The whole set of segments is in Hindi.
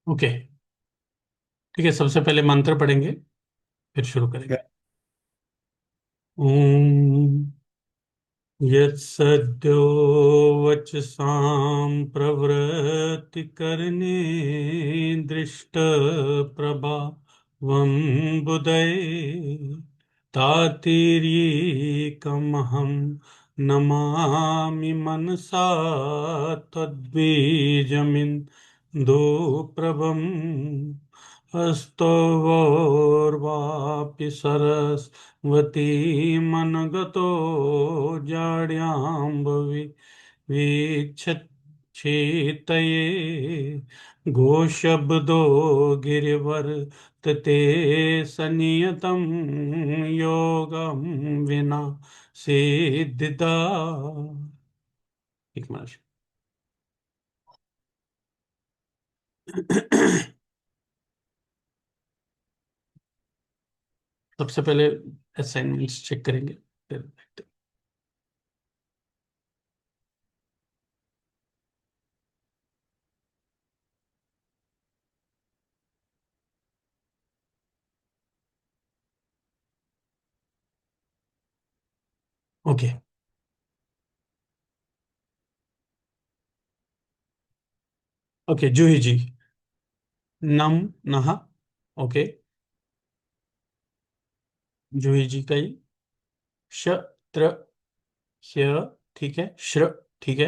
ओके। ठीक है, सबसे पहले मंत्र पढ़ेंगे, फिर शुरू क्या? करेंगे। ओम यत्सद्यो वचसां प्रवृत्ति करने दृष्ट प्रभावं बुधये तातिर्येकमहं नमामि मनसा तद्बीजमिन्दु प्रभम् हस्तोर्वापि सरस्वती मनगतो जाड्याम्बवी वीक्षच्छेतये घोषब्दो गिरिवर्तते सनियतं योगं विना सिद्धिदा। एक मिनट। सबसे पहले असाइनमेंट्स चेक करेंगे, फिर देखते हैं। ओके। ओके, जूही जी। नम नहा। ओके। जूही जी का ही श त्र ह्य। ठीक है, श्र। ठीक है।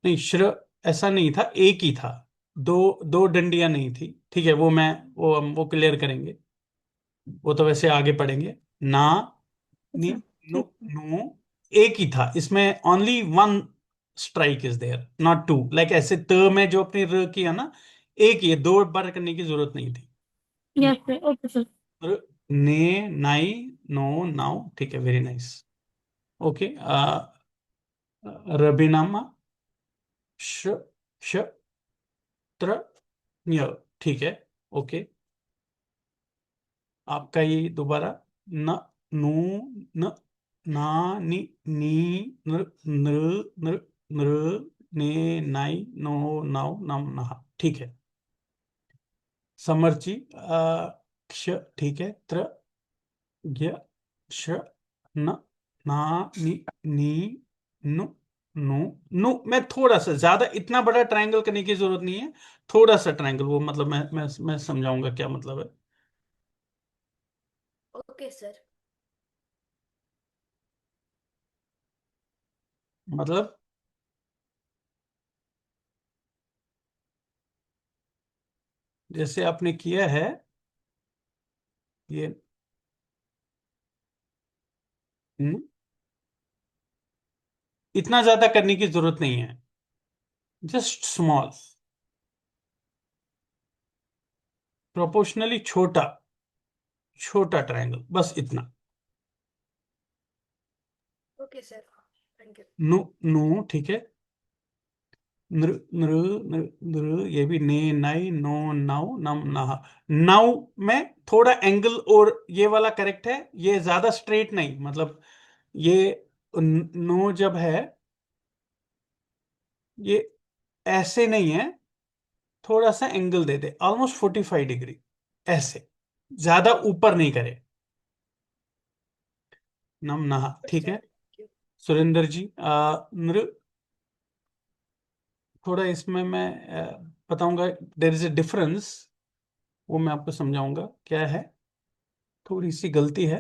नहीं, श्र ऐसा नहीं था, एक ही था। दो दो डंडियां नहीं थी। ठीक है, वो मैं वो हम वो क्लियर करेंगे। वो तो वैसे आगे पढ़ेंगे। ना, नी, अच्छा, नु, ठीक है। नु। एक ही था इसमें, only one strike is there, not two. Like ऐसे त में जो अपनी र किया ना, एक ही है, दो बार करने की जरूरत नहीं थी। Yes sir, okay sir. र, ने, नाई, नो, नाउ। ठीक है, वेरी नाइस। ओके। रबीनामा श श त्र न्य। ठीक है। ओके। आपका ये दोबारा न, नु, न, ना, नि, नी, नृ, नृ, नृ, नृ, ने, नाई, नो, नाउ, नम, नहा। ठीक है। समर्ची क्ष। ठीक है। त्र ज्ञ श न, ना, नि, नी, नु, नु, नु। मैं थोड़ा सा ज्यादा, इतना बड़ा ट्रायंगल करने की जरूरत नहीं है। थोड़ा सा ट्रायंगल, वो मतलब मैं समझाऊंगा क्या मतलब है। Okay sir. मतलब जैसे आपने किया है ये। हम्म, इतना ज्यादा करने की जरूरत नहीं है। जस्ट स्मॉल, प्रोपोर्शनली छोटा, छोटा ट्रायंगल, बस इतना। Okay sir, thank you. नु, नु। ठीक है। नृ, नृ, नृ, नृ, ये भी ने, नाई, नो, नाउ, नम, नहा। नाउ में थोड़ा एंगल, और ये वाला करेक्ट है, ये ज्यादा स्ट्रेट नहीं, मतलब ये नो जब है, ये ऐसे नहीं है। थोड़ा सा एंगल दे दे, ऑलमोस्ट 45 डिग्री, ऐसे। ज्यादा ऊपर नहीं करे। नम, नहा। ठीक सर, है। Thank you. सुरेंद्र जी, नृ। थोड़ा इसमें मैं बताऊंगा, देर इज ए डिफरेंस, वो मैं आपको समझाऊंगा क्या है। थोड़ी सी गलती है।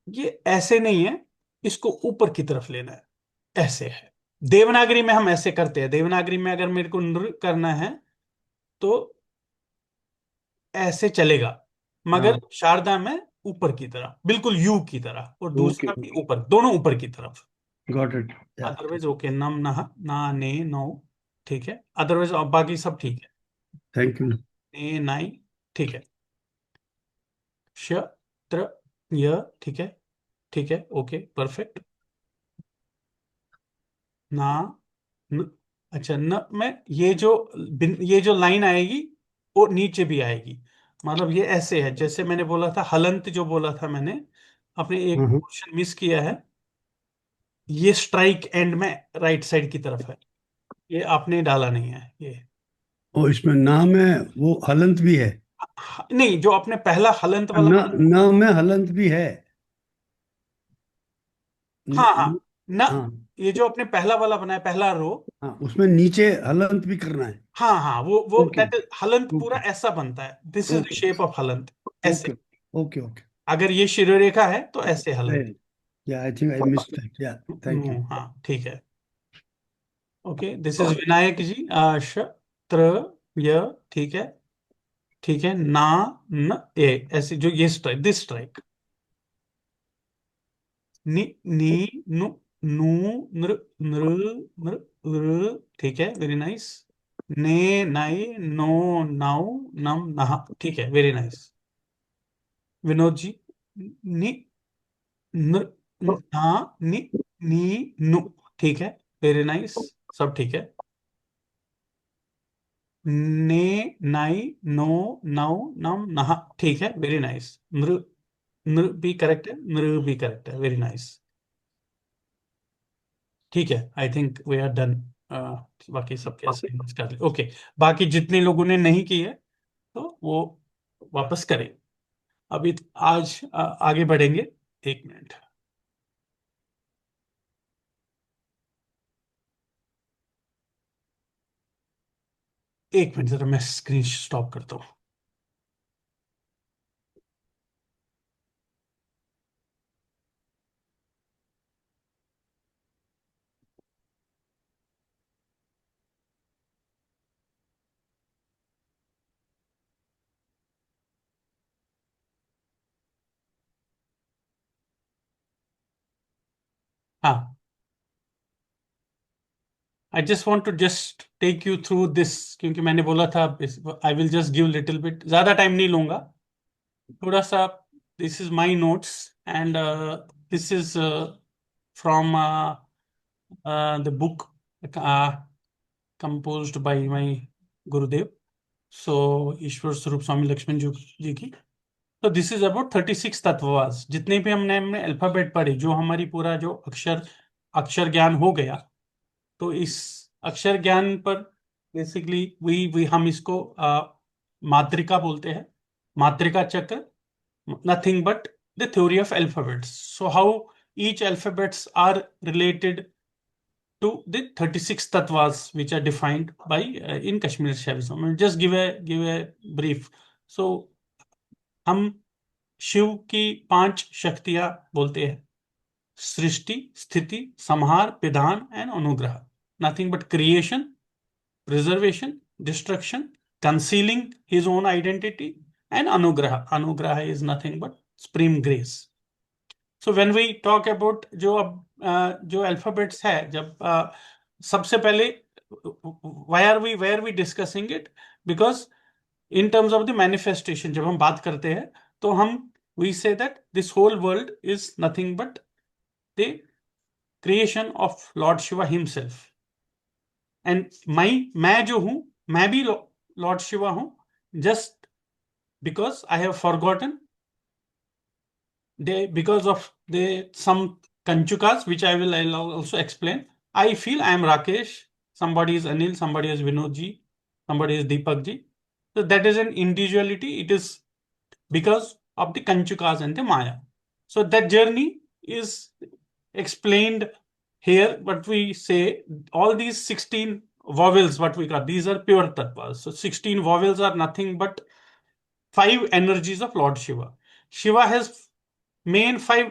ये ऐसे नहीं है, इसको ऊपर की तरफ लेना है, ऐसे है। देवनागरी में हम ऐसे करते हैं, देवनागरी में अगर मेरे को नृ करना है तो ऐसे चलेगा, मगर हाँ। शारदा में ऊपर की तरफ, बिल्कुल यू की तरह, और ओके, दूसरा भी ओके। ऊपर, दोनों ऊपर की तरफ। Got it. या अदरवाइज ओके, नम, नहा, ना, ने, नो। ठीक है, अदरवाइज बाकी सब ठीक है। Thank you. ने, नाई। ठीक है। श, त्र, य। ठीक है। ठीक है, ओके, परफेक्ट। ना, न। अच्छा, न में ये जो लाइन आएगी, वो नीचे भी आएगी। मतलब ये ऐसे है, जैसे मैंने बोला था हलंत, जो बोला था मैंने, अपने एक हम्म। पोर्शन मिस किया है। ये स्ट्राइक एंड में राइट साइड की तरफ है, ये आपने डाला नहीं है ये। और इसमें ना में वो हलंत भी है। नहीं, जो आपने पहला हलंत वाला ना, बनाया। ना में हलंत भी है। न, हाँ हाँ, न, ना, हाँ ये जो आपने पहला वाला बनाया, पहला रो। हाँ, उसमें नीचे हलंत भी करना है। हाँ हाँ, वो ओके दैट इज हलंत, पूरा ओके ऐसा बनता है, this is the okay shape of हलंत, ऐसे। Okay okay okay. अगर ये शिरोरेखा है तो ऐसे हलंत। या I think I missed that, या थैंक यू। हाँ ठीक है। Okay, this is Vinayak ji. श, त्र, य, ठीक है, ठीक है, ना, न, ए, ऐसे जो ये स्ट्राइक, दिस स्ट्राइक। नि, नी, नु, नू, नृ, नृ, नृ, ऋ, ठीक है, वेरी नाइस। ने, नाई, नो, नाउ, नम, नहा, ठीक है, वेरी नाइस। विनोद जी, नि, न, ना, नि, नी, नु, ठीक है, वेरी नाइस, सब ठीक है। ने, नाई, नो, नाउ, नम, नहा, ठीक है, वेरी नाइस। नृ, नृ भी करेक्ट है, नृ भी करेक्ट है, वेरी नाइस। ठीक है, I think we are done. बाकी सबके असाइनमेंट्स कर ले, ओके। बाकी जितने लोगों ने नहीं की है तो वो वापस करें। अभी आज आगे बढ़ेंगे। एक मिनट, एक मिनट, जरा मैं स्क्रीन स्टॉप करता हूँ। हाँ, I just want to just take you through this, क्योंकि मैंने बोला था I will just give little bit, ज्यादा टाइम नहीं लूंगा, थोड़ा सा। This is my notes and this is from the book composed by my Gurudev. So Ishwar Swaroop Swami Lakshman जी की। तो दिस इज अबाउट 36 तत्ववास, जितने भी हमने हमने अल्फाबेट पढ़े, जो हमारी पूरा जो अक्षर अक्षर ज्ञान हो गया। तो इस अक्षर ज्ञान पर बेसिकली वी हम इसको मात्रिका बोलते हैं, मात्रिका चक्र, nothing but the theory of alphabets. So how each alphabets are related to the 36 tattvas which are defined by in Kashmir Shaivism. I'll just give a brief. So हम शिव की 5 शक्तियां बोलते हैं: सृष्टि, स्थिति, संहार, विधान एंड अनुग्रह। Nothing but creation, preservation, destruction, concealing his own identity, and anugraha. Anugraha is nothing but supreme grace. So when we talk about जो अब जो अल्फाबेट्स है, जब सबसे पहले why are we discussing it, because in terms of the manifestation जब हम बात करते हैं, तो हम we say that this whole world is nothing but the creation of lord Shiva himself. And मैं जो हूं, मैं भी लॉर्ड शिवा हूं, just because I have forgotten, they because of the some kanchukas which I'll also explain. I feel I am Rakesh, somebody is Anil, somebody is Vinod ji, somebody is Deepak ji. So that is an individuality. It is because of the kanchukas and the Maya. So that journey is explained here. But we say all these 16 vowels, what we got, these are pure tattvas. So 16 vowels are nothing but 5 energies of Lord Shiva. Shiva has main 5,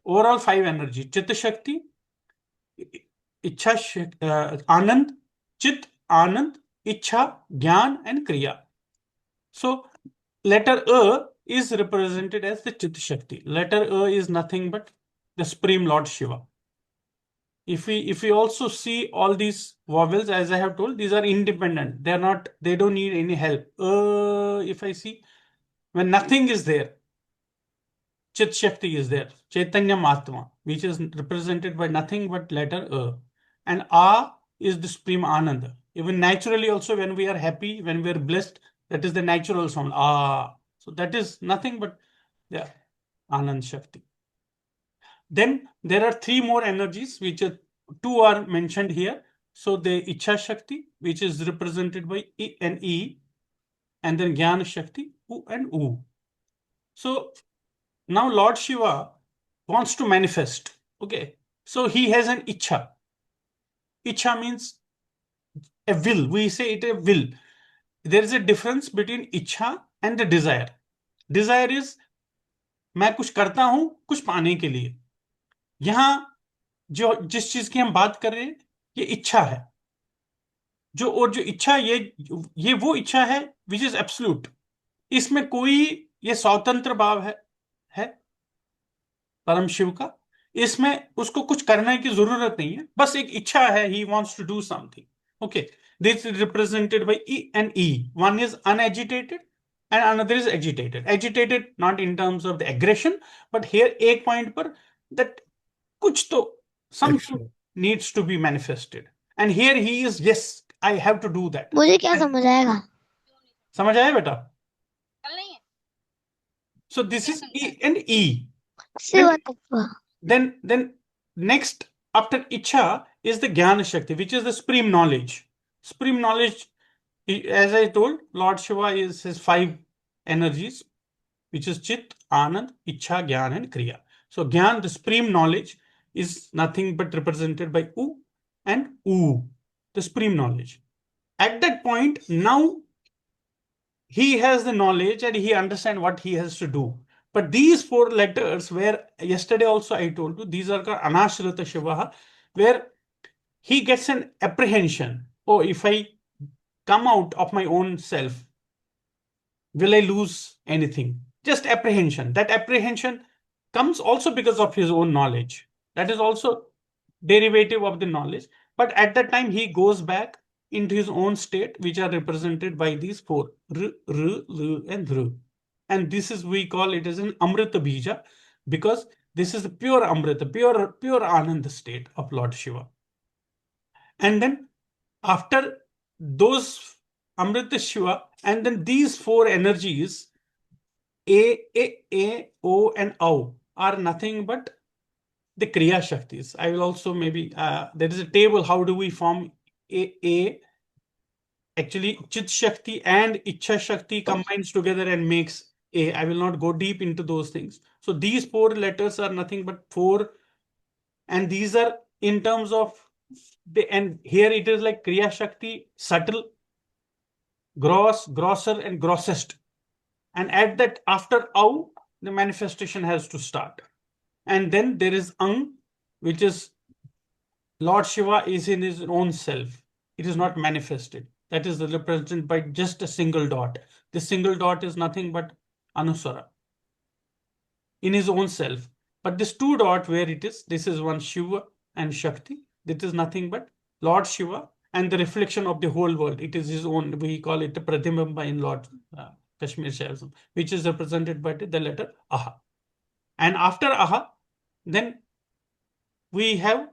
overall 5 energy: चित्त शक्ति, इच्छा आनंद, चित्त, आनंद, इच्छा, ज्ञान एंड क्रिया. So letter A is represented as the चित्त शक्ति. Letter A is nothing but the supreme Lord Shiva. If we also see all these vowels, as I have told, these are independent, they don't need any help. If I see, when nothing is there, Chit Shakti is there, Chaitanya Mahatma, which is represented by nothing but letter A. And A is the supreme Ananda. Even naturally, also, when we are happy, when we are blessed, that is the natural sound. Ah. So that is nothing but the Anand Shakti. Then there are three more energies, which are two are mentioned here. So the Ichha Shakti, which is represented by E and E, and then Jnana Shakti, U and U. So now Lord Shiva wants to manifest. Okay. So he has an Ichha. Ichha means a will. We say it a will. There is a difference between Ichha and the desire. Desire is मैं कुछ करता हूं कुछ पाने के लिए. यहां जो जिस चीज की हम बात कर रहे हैं ये इच्छा है. जो इच्छा ये वो इच्छा है विच इज एब्सोल्यूट. इसमें कोई ये स्वतंत्र भाव है परम शिव का. इसमें उसको कुछ करने की जरूरत नहीं है, बस एक इच्छा है. He wants to do something. Okay. This is represented by E and E. One is unagitated and another is agitated. Agitated not in terms of the aggression, but here एक point पर that कुछ तो something needs to be manifested. And here he is, yes, I have to do that. मुझे क्या समझ आएगा? समझ आया बेटा? So this is E and E. Then next after Ichha is the Jnana Shakti, which is the supreme knowledge. Supreme knowledge, as I told, Lord Shiva is his five energies, which is Chit, Anand, Ichha, Gyan, and Kriya. So Gyan, the supreme knowledge, is nothing but represented by U and U, the supreme knowledge. At that point, now he has the knowledge and he understands what he has to do. But these four letters, where yesterday also I told you, these are called Anashrita Shivaha, where he gets an apprehension. Oh, if I come out of my own self, will I lose anything? Just apprehension. That apprehension comes also because of his own knowledge. That is also derivative of the knowledge. But at that time, he goes back into his own state, which are represented by these four, R, L, and R. And this is, we call it as an Amrita Bija, because this is the pure Amrita, pure Ananda state of Lord Shiva. And then after those Amrita Shiva, and then these four energies, A, O, and O, are nothing but the Kriya Shaktis. I will also maybe, there is a table, how do we form A? Actually, Chit Shakti and Ichha Shakti combines together and makes A. I will not go deep into those things. So these four letters are nothing but four, and these are in terms of the, and here it is like Kriya Shakti, subtle, gross, grosser, and grossest. And at that, after Au, the manifestation has to start. And then there is Ang, which is Lord Shiva is in his own self. It is not manifested. That is represented by just a single dot. This single dot is nothing but Anusara in his own self. But this two dot where it is, this is one Shiva and Shakti. This is nothing but Lord Shiva and the reflection of the whole world. It is his own, we call it the Pratibimba in Lord Kashmir Shaivism, which is represented by the letter Aha. And after Aha, then we have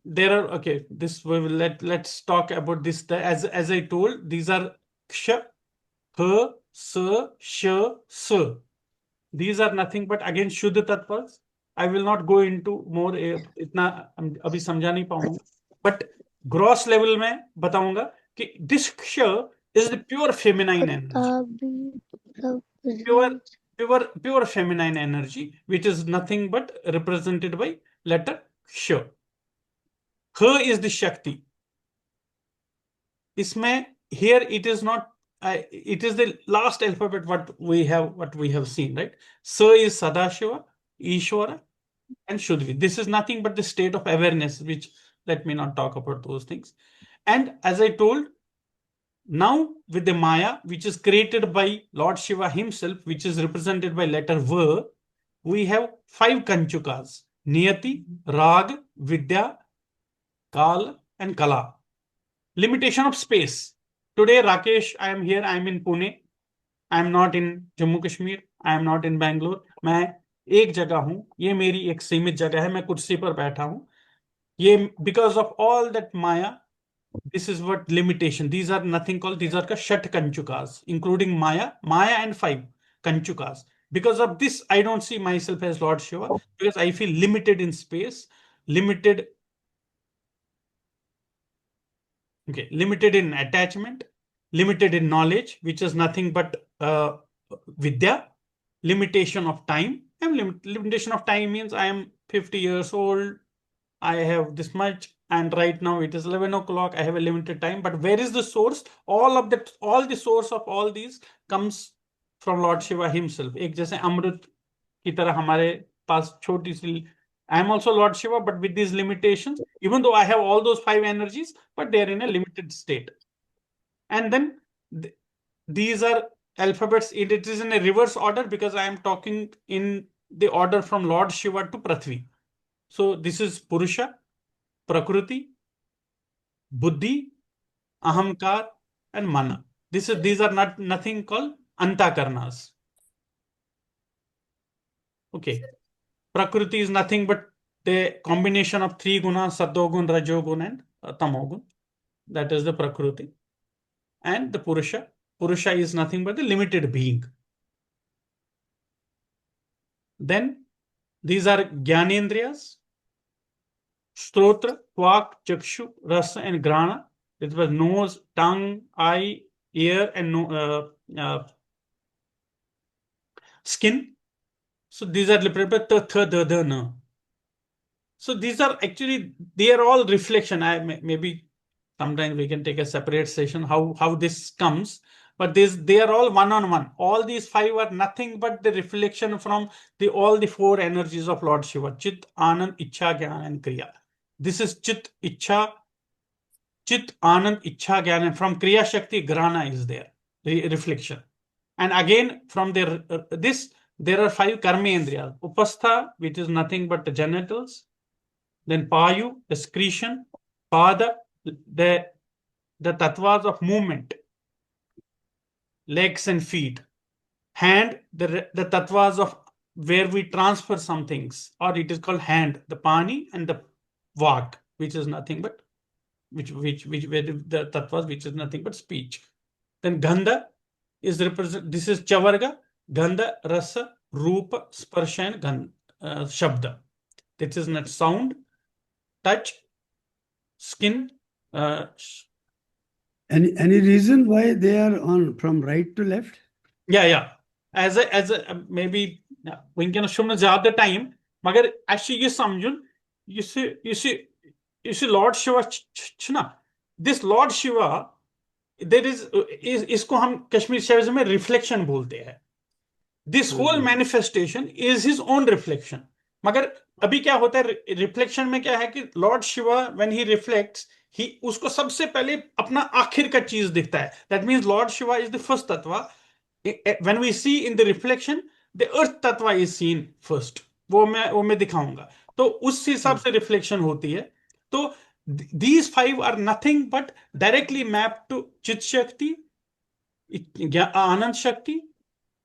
there are, okay, this we will let's talk about this. As I told, these are Ksha, H, S, Sh, S. These are nothing but again Shuddha Tattvas. I will not go into more, itna abhi समझा नहीं पाऊंगा. But gross level में बताऊंगा कि this Ksha is the pure feminine energy. Pure feminine energy, which is nothing but represented by letter Ksha. H is the Shakti. Isme, here it is not, it is the last alphabet what we have seen, right? Sa is Sadashiva, Ishvara, and Shuddhi. This is nothing but the state of awareness, which let me not talk about those things. And as I told, now with the Maya, which is created by Lord Shiva himself, which is represented by letter V, we have five Kanchukas: Niyati, Rag, Vidya, Kal, and Kala. Limitation of space. Today, Rakesh, I am here, I am in Pune. I am not in Jammu Kashmir. I am not in Bangalore. मैं एक जगह हूं, ये मेरी एक सीमित जगह है, मैं कुर्सी पर बैठा हूं. ये because of all that Maya, this is what limitation. These are nothing called, these are Shat Kanchukas, including Maya and five Kanchukas. Because of this, I don't see myself as Lord Shiva, because I feel limited in space, limited, okay, limited in attachment, limited in knowledge, which is nothing but vidya, limitation of time. And limitation of time means I am 50 years old, I have this much, and right now it is 11 o'clock. I have a limited time. But where is the source? All the source of all these comes from Lord Shiva himself. एक जैसे अमृत की तरह हमारे पास छोटी सी, I am also Lord Shiva, but with these limitations, even though I have all those five energies, but they are in a limited state. And then th these are alphabets. It is in a reverse order because I am talking in the order from Lord Shiva to Prithvi. So this is Purusha, Prakriti, Buddhi, Ahamkar, and Mana. These are not nothing called Antakarnas. Okay. Prakriti is nothing but the combination of three gunas, Sattvagun, Rajogun, and Tamogun. That is the Prakriti. And the Purusha. Purusha is nothing but the limited being. Then these are Jnanendriyas, Stotra, Tvak, Chakshu, Rasa, and Grana. It was nose, tongue, eye, ear, and skin. So these are represented by th, the, na. So these are actually, they are all reflection. Maybe sometimes we can take a separate session how this comes, but they are all one on one. All these five are nothing but the reflection from all the four energies of Lord Shiva: Chit, Anand, Ichha, Jnana, and Kriya. This is Chit, Ichha, Chit, Anand, Ichha, Jnana, and from Kriya Shakti, Grana is there, reflection. And again, from this, there are five karmendriyas: Upastha, which is nothing but the genitals, then Payu, the excretion, Pada, the tattvas of movement, legs and feet, hand, the tattvas of where we transfer some things, or it is called hand, the Pani, and the Vak, which is nothing but where the tattvas, which is nothing but speech. Then Gandha is represent. This is Chavarga, Gandha, Rasa, Rupa, Sparsha, and Shabda. This is not sound, touch, skin. Any reason why they are on from right to left? Yeah. As a maybe वुंकन शुम ज्यादा टाइम मगर अच्छे ये समझुन you see Lord Shiva ना, this Lord Shiva, there is इसको हम कश्मीर शब्द में रिफ्लेक्शन बोलते हैं. This whole manifestation is his own reflection. मगर अभी क्या होता है रिफ्लेक्शन में, क्या है कि Lord Shiva when he reflects, he उसको सबसे पहले अपना आखिर का चीज दिखता है. That means Lord Shiva is the first तत्व. When we see in the reflection, the earth तत्व इज सीन फर्स्ट. वो मैं दिखाऊंगा. तो उस हिसाब से रिफ्लेक्शन होती है. तो these five are nothing but directly mapped to चित शक्ति, आनंद शक्ति,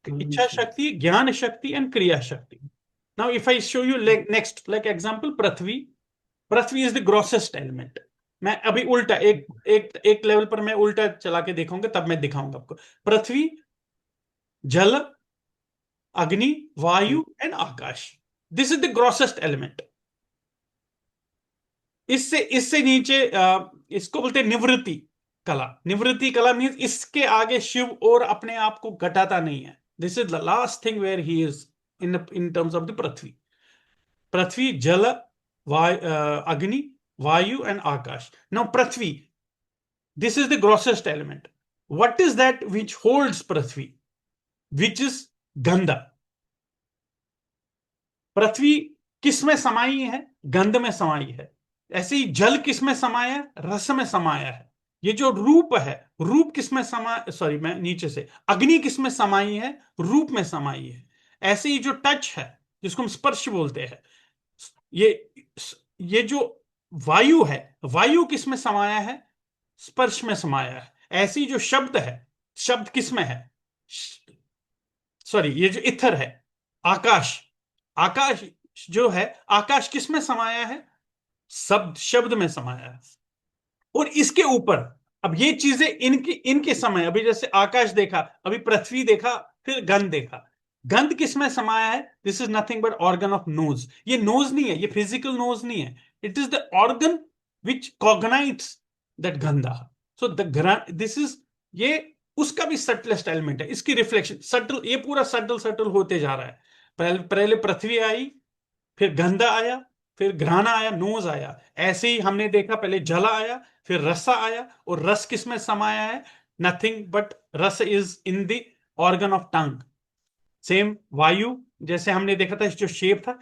इच्छा शक्ति, ज्ञान शक्ति, and kriya shakti. Now if I show you next like example Prithvi is the grossest element. मैं अभी उल्टा एक लेवल पर मैं उल्टा चला के देखूंगा, तब मैं दिखाऊंगा आपको. पृथ्वी, जल, अग्नि, वायु एंड आकाश. This is the grossest element. इससे नीचे इसको बोलते हैं निवृत्ति कला. निवृत्ति कला मीन्स इसके आगे शिव और अपने आप को घटाता नहीं है. This is the last thing where he is in terms of the Prithvi, Jala, Agni, Vayu, and Akash. Now Prithvi, this is the grossest element. What is that which holds Prithvi? Which is Gandha. पृथ्वी किस में समाई है? गंध में समाई है. ऐसे ही जल किस में समाया है? रस में समाया है. ये जो रूप है, रूप किस में सॉरी मैं नीचे से, अग्नि किस में समाई है? रूप में समाई है. ऐसे ही जो टच है, जिसको हम स्पर्श बोलते हैं, ये जो वायु है, वायु किस में समाया है? स्पर्श में समाया है. ऐसे ही जो शब्द है, शब्द किस में है? सॉरी, ये जो इथर है, आकाश, आकाश जो है, आकाश किस में समाया है? शब्द में समाया है. और इसके ऊपर अब ये चीजें इनके समय, अभी जैसे आकाश देखा, अभी पृथ्वी देखा, फिर गंध देखा. गंध किसमें समाया है? This is nothing but organ of nose. ये नोज नहीं है, ये फिजिकल नोज नहीं है, it is the organ which cognites that गंधा। सो द दिस इज, ये उसका भी सटलेस्ट एलिमेंट है, इसकी रिफ्लेक्शन सटल, ये पूरा सटल सटल होते जा रहा है। पहले पहले पृथ्वी आई, फिर गंधा आया, फिर घ्राणा आया, नोज आया। ऐसे ही हमने देखा, पहले जला आया, फिर रसा आया, और रस किसमें समाया है? नथिंग बट रस is in the organ of tongue. Same वायु, जैसे हमने देखा था, जो शेप था,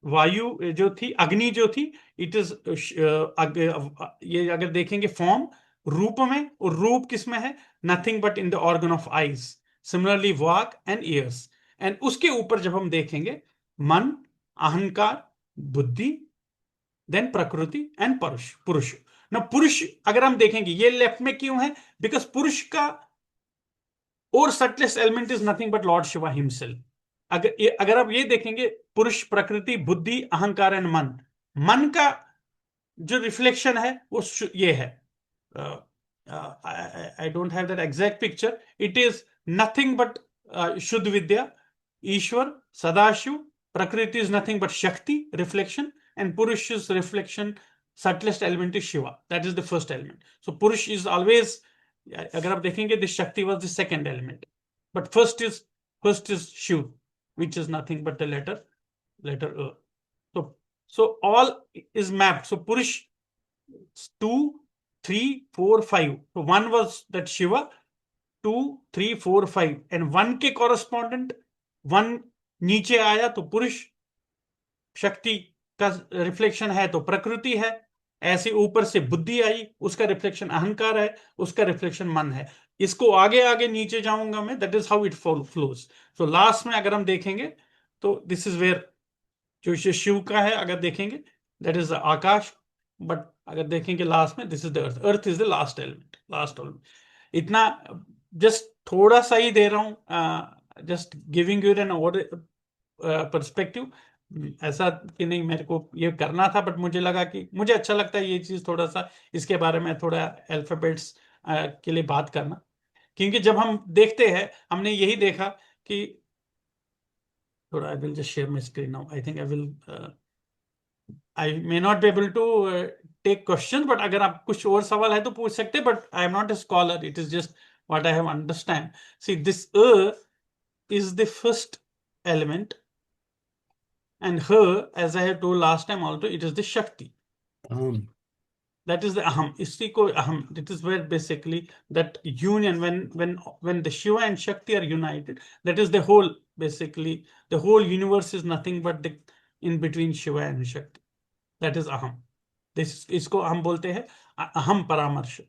वायु जो थी, अग्नि जो थी, इट इज, ये अगर देखेंगे फॉर्म, रूप में, और रूप किसमें है? Nothing but in the organ of eyes. Similarly walk and years. And उसके ऊपर जब हम देखेंगे, मन, अहंकार, बुद्धि, देन प्रकृति एंड पुरुष। पुरुष ना, पुरुष अगर हम देखेंगे ये लेफ्ट में क्यों है? बिकॉज पुरुष का और subtlest element is nothing but Lord Shiva himself. अगर आप ये देखेंगे, पुरुष, प्रकृति, बुद्धि, अहंकार एंड मन, मन का जो रिफ्लेक्शन है वो ये है, I don't have that exact picture, it is nothing but शुद्ध विद्या, ईश्वर, सदाशिव। प्रकृति इज नथिंग बट शक्ति, रिफ्लेक्शन, एंड पुरुष is reflection, subtlest element is Shiva. That is the first element. So Purush is always, अगर आप देखेंगे, this Shakti was the second element, but first is Shiv, which is nothing but the letter A. So all is mapped. So Purush 2, 3, 4, 5. So one was that Shiva, 2, 3, 4, 5, and one के correspondent, one नीचे आया तो पुरुष, शक्ति का रिफ्लेक्शन है तो प्रकृति है, ऐसे ऊपर से बुद्धि आई, उसका रिफ्लेक्शन अहंकार है, उसका रिफ्लेक्शन मन है। इसको आगे आगे नीचे जाऊंगा मैं, that is how it flows. So last में अगर हम देखेंगे तो दिस इज वेयर, जो शिव का है अगर देखेंगे, दैट इज आकाश, बट अगर देखेंगे लास्ट में, this is the earth. Earth is the last element, last element. इतना जस्ट थोड़ा सा ही दे रहा हूं, just giving you an perspective. ऐसा कि नहीं मेरे को ये करना था, बट मुझे लगा कि मुझे अच्छा लगता है ये चीज, थोड़ा सा इसके बारे में, थोड़ा अल्फाबेट्स के लिए बात करना। क्योंकि जब हम देखते हैं, हमने यही देखा कि, थोड़ा I will just share my screen now, I think I may not be able to take question, but अगर आप कुछ और सवाल है तो पूछ सकते, but I am not a scholar, it is just what I have understand. See this is the first element, and her, as I have told last time also, it is the Shakti. That is the Aham. Isti ko Aham. It is where basically that union, when the Shiva and Shakti are united, that is the whole, basically the whole universe is nothing but the in between Shiva and Shakti. That is Aham. This इसको हम बोलते हैं अहम परामर्श।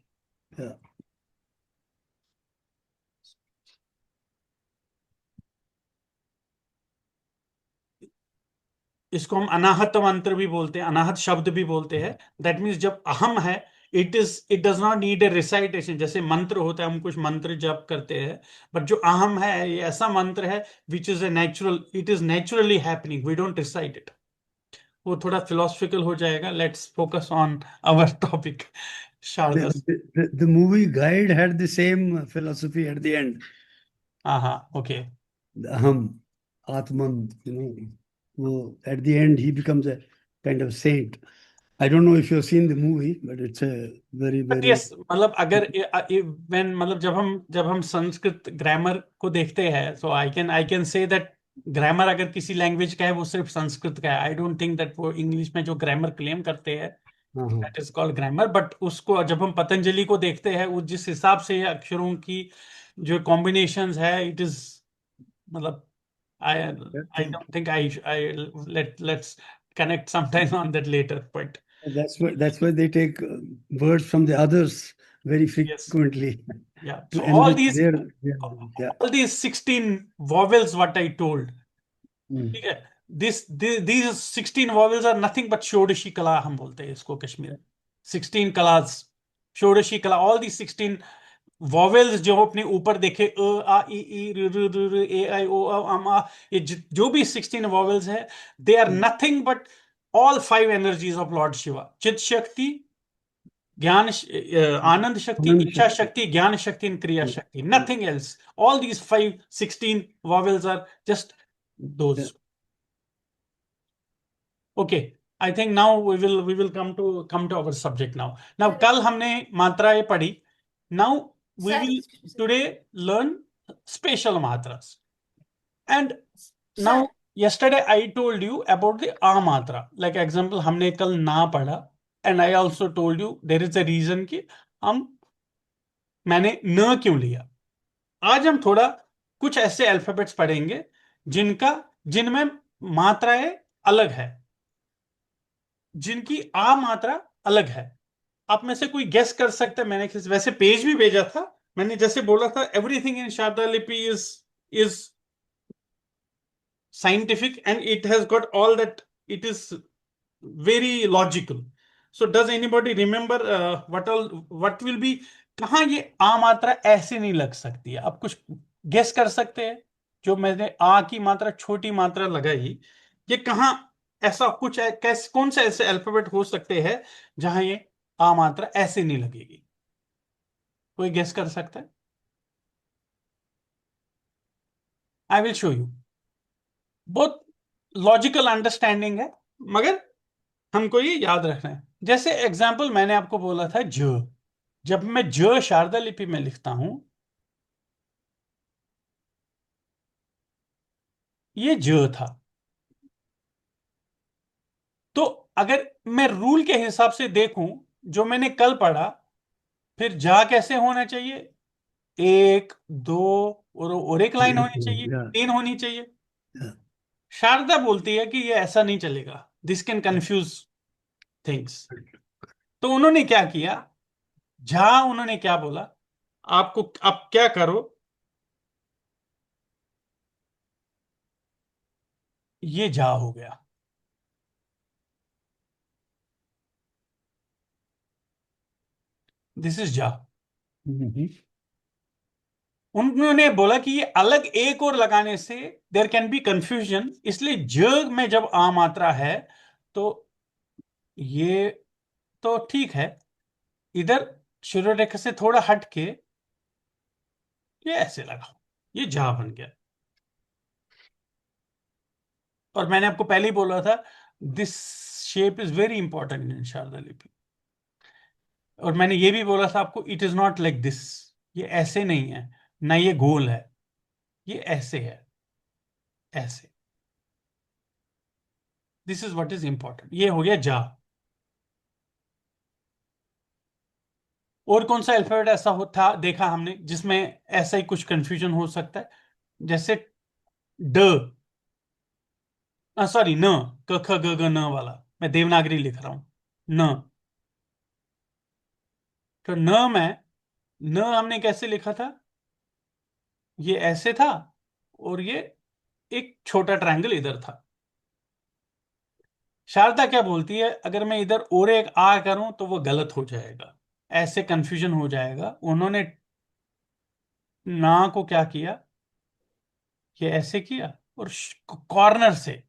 Yeah. इसको हम अनाहत मंत्र भी बोलते हैं, अनाहत शब्द भी बोलते हैं। दैट मीन्स जब अहम है, it does not need a recitation. जैसे मंत्र होता है, हम कुछ मंत्र जप करते हैं, बट जो अहम है, ये ऐसा मंत्र है which is a natural, it is naturally happening, we don't recite it. वो थोड़ा फिलोसफिकल हो जाएगा। Let's focus on our topic. Sharada. The movie Guide had the same philosophy at the end. हाँ, okay. Aham, Atman, at the end he becomes a kind of saint. I don't know if you've seen the movie, but it's a very, but very. Yes, मतलब अगर when, मतलब जब हम संस्कृत ग्रामर को देखते हैं, so I can say that grammar अगर किसी लैंग्वेज का है, वो सिर्फ संस्कृत का है। आई डोंट थिंक दैट वो इंग्लिश में जो ग्रामर क्लेम करते हैं, that is called grammar. But उसको जब हम पतंजलि को देखते हैं, वो जिस हिसाब से अक्षरों की जो कॉम्बिनेशंस है, इट इज, मतलब I don't think I let's connect sometime on that later point. That's why they take words from the others very Yes. frequently. Yeah. To So enrich their yeah. all these 16 vowels, what I told, Mm. ठीक है, these 16 vowels are nothing but षोडशी कला, हम बोलते हैं इसको कश्मीर। 16 कलास, षोडशी कला, all these 16 vowels जो अपने ऊपर देखे, अ, आ, ई, ऋ, ऋ, ऋ, ऋ, ए, आई, ओ, औ, अम, आ, ये जो भी 16 vowels है, they are nothing but all 5 energies of Lord Shiva: चित शक्ति, आनंद शक्ति, आनंद इच्छा शक्ति। शक्ति, ज्ञान शक्ति and kriya shakti, nothing else. All these 16 vowels are just Yeah. those. Okay, I think now we will come to our subject now. Now कल हमने मात्राएं पढ़ी. Now we will today learn special matras. And now yesterday I told you about the a matra. Like example हमने कल ना पढ़ा, and I also told you there is a reason कि हम मैंने न क्यों लिया. आज हम थोड़ा कुछ ऐसे अल्फाबेट्स पढ़ेंगे जिनमें मात्राएं अलग है, जिनकी आ मात्रा अलग है. आप में से कोई गेस कर सकते हैं? मैंने वैसे पेज भी भेजा था. मैंने जैसे बोला था, एवरीथिंग इन शारदा लिपि is scientific and it has got all that. It is very logical. So does anybody remember what will be? कहाँ ये आ मात्रा ऐसे नहीं लग सकती है? आप कुछ गेस कर सकते हैं? जो मैंने आ की मात्रा छोटी मात्रा लगाई, ये कहाँ ऐसा कुछ है? कैसे, कौन से ऐसे अल्फाबेट हो सकते हैं जहां ये आ मात्रा ऐसे नहीं लगेगी? कोई गेस कर सकता है? I will show you. बहुत लॉजिकल अंडरस्टैंडिंग है, मगर हमको ये याद रखना है. जैसे एग्जाम्पल मैंने आपको बोला था ज. जब मैं ज शारदा लिपि में लिखता हूं, ये ज था. तो अगर मैं रूल के हिसाब से देखूं, जो मैंने कल पढ़ा, फिर जा कैसे होना चाहिए? एक, दो, और एक लाइन होनी चाहिए, Yeah. तीन होनी चाहिए. Yeah. शारदा बोलती है कि ये ऐसा नहीं चलेगा, दिस कैन कंफ्यूज थिंग्स. तो उन्होंने क्या किया? उन्होंने क्या बोला? आपको आप क्या करो, ये जा हो गया. दिस इज जा. Mhm. उन्होंने बोला कि ये अलग एक और लगाने से देयर कैन बी कंफ्यूजन, इसलिए ज में जब आ मात्रा है तो ये तो ठीक है, इधर शिरोरेखा रेखा से थोड़ा हट के ये ऐसे लगाओ, ये जा बन गया. और मैंने आपको पहले ही बोला था, this shape is very important in Sharada लिपि. और मैंने ये भी बोला था आपको, it is not like this. ये ऐसे नहीं है, ना ये गोल है, ये ऐसे है, ऐसे. This is what is important. ये हो गया जा. और कौन सा अल्फाबेट ऐसा होता देखा हमने जिसमें ऐसा ही कुछ कंफ्यूजन हो सकता है? जैसे ड, सॉरी न, क ख ग घ न वाला, मैं देवनागरी लिख रहा हूं. न. तो न में, न हमने कैसे लिखा था? ये ऐसे था, और ये एक छोटा ट्रायंगल इधर था. शारदा क्या बोलती है, अगर मैं इधर और एक आ करूं तो वो गलत हो जाएगा, ऐसे कंफ्यूजन हो जाएगा. उन्होंने ना को क्या किया, ये ऐसे किया, और कॉर्नर से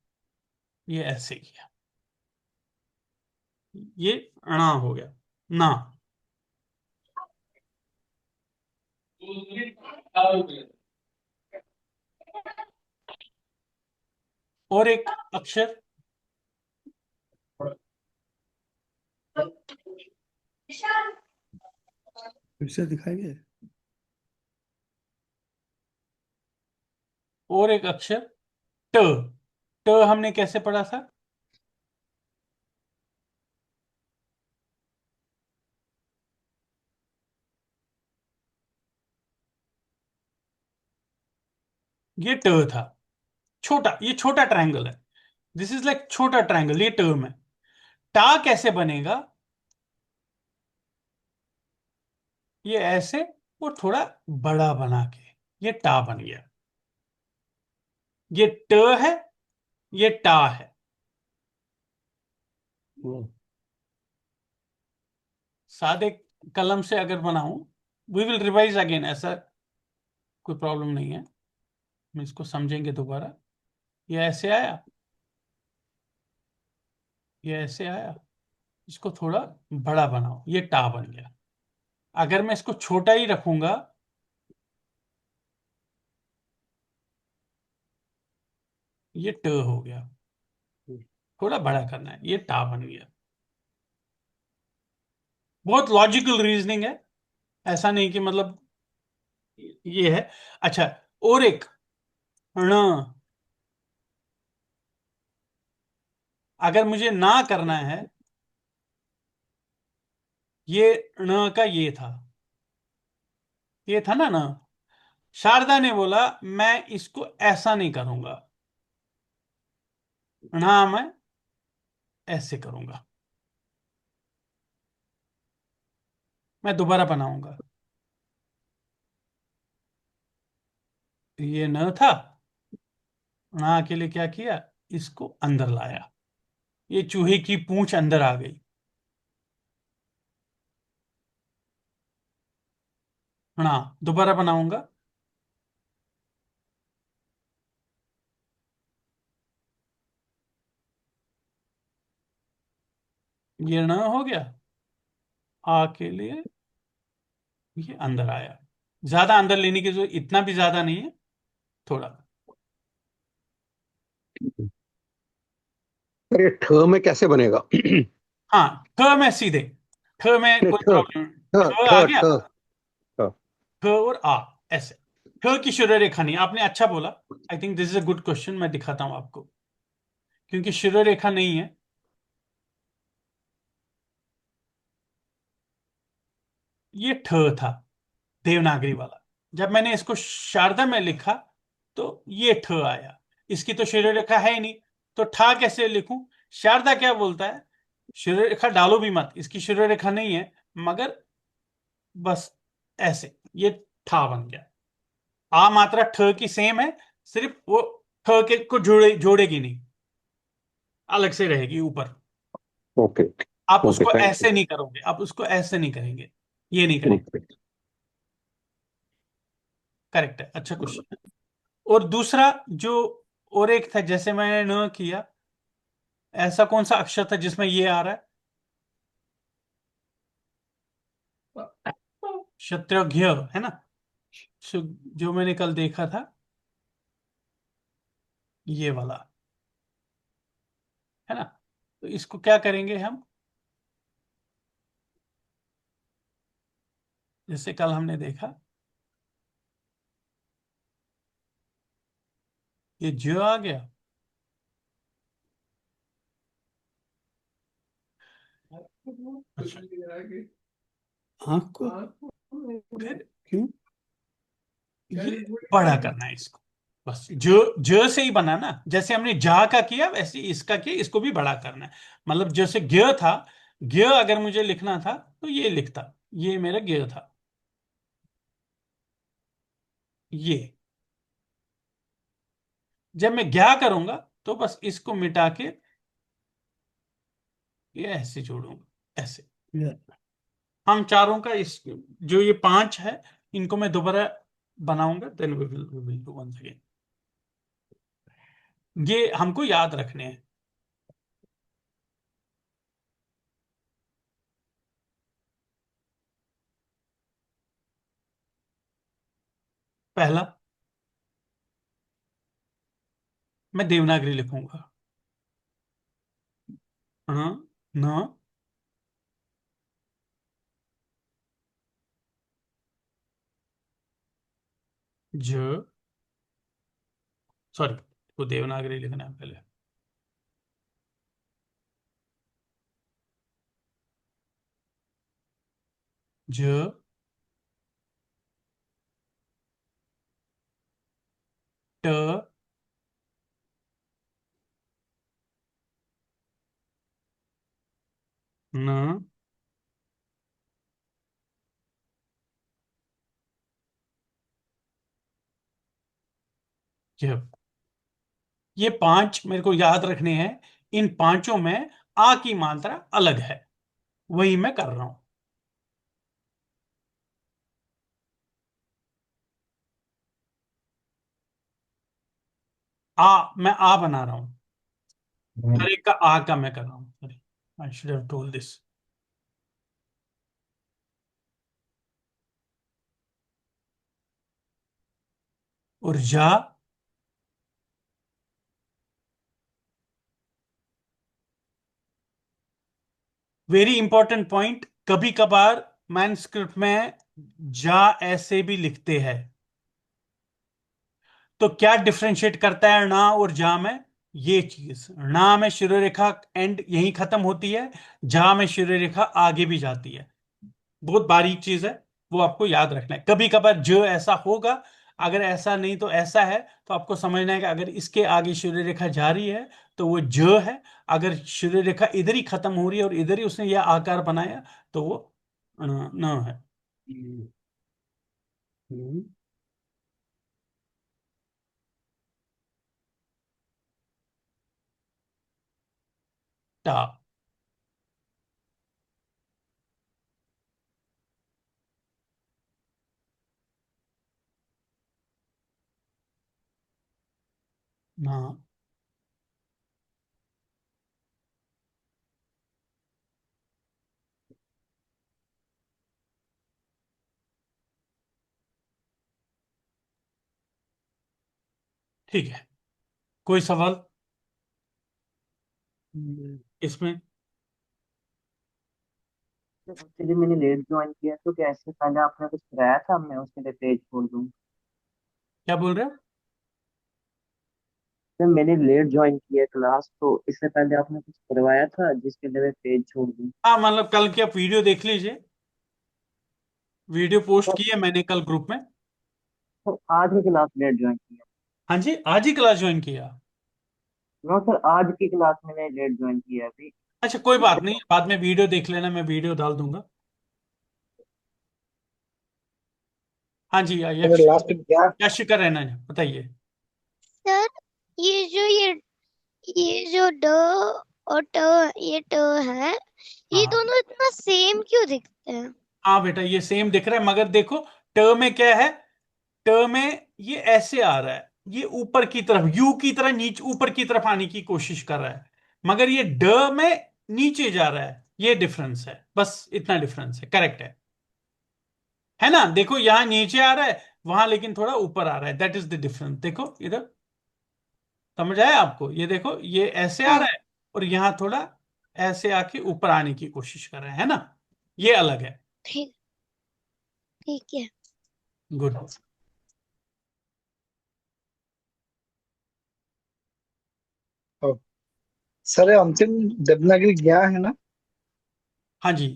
ये ऐसे किया. ये अणा हो गया, ना. और एक अक्षर फिर से दिखाएंगे. और एक अक्षर ट. ट हमने कैसे पढ़ा था? ये ट था, छोटा, ये छोटा ट्रायंगल है. दिस इज लाइक छोटा ट्रायंगल, ये ट में. टा कैसे बनेगा? ये ऐसे, और थोड़ा बड़ा बना के ये टा बन गया. ये ट है, ये टा है. वो सादे कलम से अगर बनाऊं, वी विल रिवाइज अगेन, ऐसा कोई प्रॉब्लम नहीं है, हम इसको समझेंगे दोबारा. ये ऐसे आया, ये ऐसे आया, इसको थोड़ा बड़ा बनाओ, ये टा बन गया। अगर मैं इसको छोटा ही रखूंगा, ये ट हो गया। थोड़ा बड़ा करना है, ये टा बन गया। बहुत लॉजिकल रीजनिंग है, ऐसा नहीं कि मतलब ये है। अच्छा, और एक ण, अगर मुझे ना करना है, ये ण का ये था ना ना। शारदा ने बोला मैं इसको ऐसा नहीं करूंगा, ना मैं ऐसे करूंगा, मैं दोबारा बनाऊंगा। ये न था, ना के लिए क्या किया, इसको अंदर लाया, ये चूहे की पूंछ अंदर आ गई। हाँ, दोबारा बनाऊंगा। ये न हो गया, आ के लिए ये अंदर आया। ज्यादा अंदर लेने की जरूरत, इतना भी ज्यादा नहीं है, थोड़ा। अरे ठ में कैसे बनेगा? नहीं, हाँ, ठ में सीधे, ठ में कोई ठ प्रॉब्लम, ठ ठ आ ठ गया। ठ ठ। ठ और आ, ऐसे। ठ की शुरू रेखा नहीं, आपने अच्छा बोला। I think this is a good question, मैं दिखाता हूं आपको। क्योंकि शुरू रेखा नहीं है, ये ठ था, देवनागरी वाला। जब मैंने इसको शारदा में लिखा तो ये ठ आया। इसकी तो शुरू रेखा है ही नहीं, तो ठा कैसे लिखूं? शारदा क्या बोलता है, शुरू रेखा डालो भी मत, इसकी शुरू रेखा नहीं है, मगर बस ऐसे ये ठा बन गया। आ मात्रा ठ की सेम है, सिर्फ वो ठ के को जोड़ेगी नहीं, अलग से रहेगी ऊपर। ओके आप ओके, उसको थैंक ऐसे नहीं करोगे, आप उसको ऐसे नहीं करेंगे, ये नहीं यू। करेंगे। करेक्ट है, अच्छा क्वेश्चन। और दूसरा जो, और एक था जैसे मैंने न किया, ऐसा कौन सा अक्षर था जिसमें ये आ रहा है? क्षत्रिय है ना। जो मैंने कल देखा था, ये वाला, है ना। तो इसको क्या करेंगे हम, जैसे कल हमने देखा, ये ज आ गया। अच्छा, आंख को फिर क्यों? ये बड़ा करना है इसको, बस जो ज से ही बना ना, जैसे हमने जा का किया वैसे ही इसका किया, इसको भी बड़ा करना है। मतलब जैसे ज्ञ था, ज्ञ अगर मुझे लिखना था तो ये लिखता, ये मेरा ज्ञ था, ये। जब मैं ज्ञा करूंगा तो बस इसको मिटा के ये ऐसे जोड़ूंगा, ऐसे। Yeah. हम चारों का इस, जो ये पांच है, इनको मैं दोबारा बनाऊंगा, then we will do once again. ये हमको याद रखने हैं। पहला, मैं देवनागरी लिखूंगा। हाँ, न, ज, सॉरी, को देवनागरी लिखना है पहले। ज, ट, न, ज। ये पांच मेरे को याद रखने हैं। इन पांचों में आ की मात्रा अलग है, वही मैं कर रहा हूं। मैं आ बना रहा हूं, हर एक का आ का मैं कर रहा हूं, sorry। I should have told this. और जा, वेरी इंपॉर्टेंट पॉइंट, कभी कभार मैनस्क्रिप्ट में जा ऐसे भी लिखते हैं। तो क्या डिफरेंशिएट करता है ना और जा में? ये चीज, ना में शिरो रेखा एंड यहीं खत्म होती है, जा में शिरो रेखा आगे भी जाती है। बहुत बारीक चीज है, वो आपको याद रखना है। कभी कभार ज ऐसा होगा, अगर ऐसा नहीं तो ऐसा है, तो आपको समझना है कि अगर इसके आगे शिरो रेखा जा रही है तो वो ज है, अगर शिरो रेखा इधर ही खत्म हो रही है और इधर ही उसने यह आकार बनाया तो वो न है। हम्म, हम्म, टा। ना। ठीक है, कोई सवाल हम्म। इसमें? एक्चुअली मैंने लेट ज्वाइन किया, तो क्या इससे पहले आपने कुछ कराया था? मैं उसके लिए पेज छोड़ दूँ? क्या बोल रहे हो? सर मैंने लेट ज्वाइन किया क्लास, तो इससे पहले आपने कुछ करवाया था जिसके लिए मैं पेज छोड़ दूँ? हाँ, मतलब कल की आप वीडियो देख लीजिए, वीडियो पोस्ट तो, की है मैंने कल ग्रुप में। तो आज की क्लास लेट ज्वाइन किया? हाँ जी, आज ही क्लास ज्वाइन किया। नो सर, आज की क्लास मैंने लेट ज्वाइन किया अभी। अच्छा, कोई बात इससे नहीं, बाद में वीडियो देख लेना, मैं वीडियो डाल दूंगा। हाँ जी, अगर यश, लास्ट क्या क्या शिकर रहना है, बताइए। सर, ये जो ये जो ड और ट, ये ट है, ये हाँ दोनों इतना सेम क्यों दिखते हैं? हाँ बेटा, ये सेम दिख रहा है, मगर देखो ट में क्या है, ट में ये ऐसे आ रहा है, ये ऊपर की तरफ यू की तरह नीचे ऊपर की तरफ आने की कोशिश कर रहा है, मगर ये ड में नीचे जा रहा है। ये डिफरेंस है, बस इतना डिफरेंस है, करेक्ट है ना? देखो यहां नीचे आ रहा है, वहां लेकिन थोड़ा ऊपर आ रहा है, दैट इज द डिफरेंस। देखो इधर, समझ आया आपको? ये देखो, ये ऐसे आ हाँ, रहा है और यहां थोड़ा ऐसे आके ऊपर आने की कोशिश कर रहा है ना? ये अलग है। ठीक ठीक है। गुड। सर ये अंतिम देवनागरी ज्ञा है ना? हाँ जी,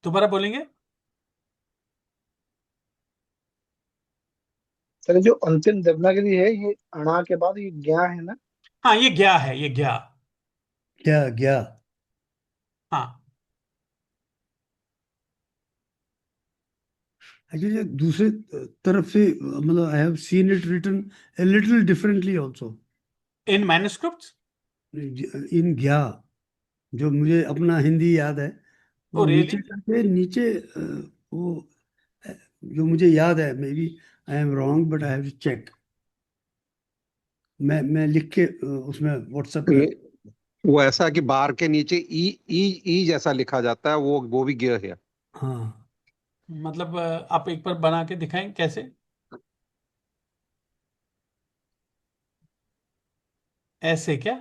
दोबारा बोलेंगे? सर ये जो अंतिम देवनागरी है ये अणा के बाद ये ज्ञा है ना? हाँ, ये गया है, ये गया। क्या गया? हाँ, एक्चुअली दूसरे तरफ से मतलब I have seen it written a little differently also in manuscripts. इन गया। जो मुझे अपना हिंदी याद है वो ओ नीचे रियली? करके नीचे वो जो मुझे याद है, maybe I am wrong but I have to check. मैं लिख के उसमें व्हाट्सएप पे। ये वो ऐसा कि बार के नीचे ई ई ई जैसा लिखा जाता है, वो भी गियर है। हाँ, मतलब आप एक बार बना के दिखाएं कैसे? ऐसे क्या?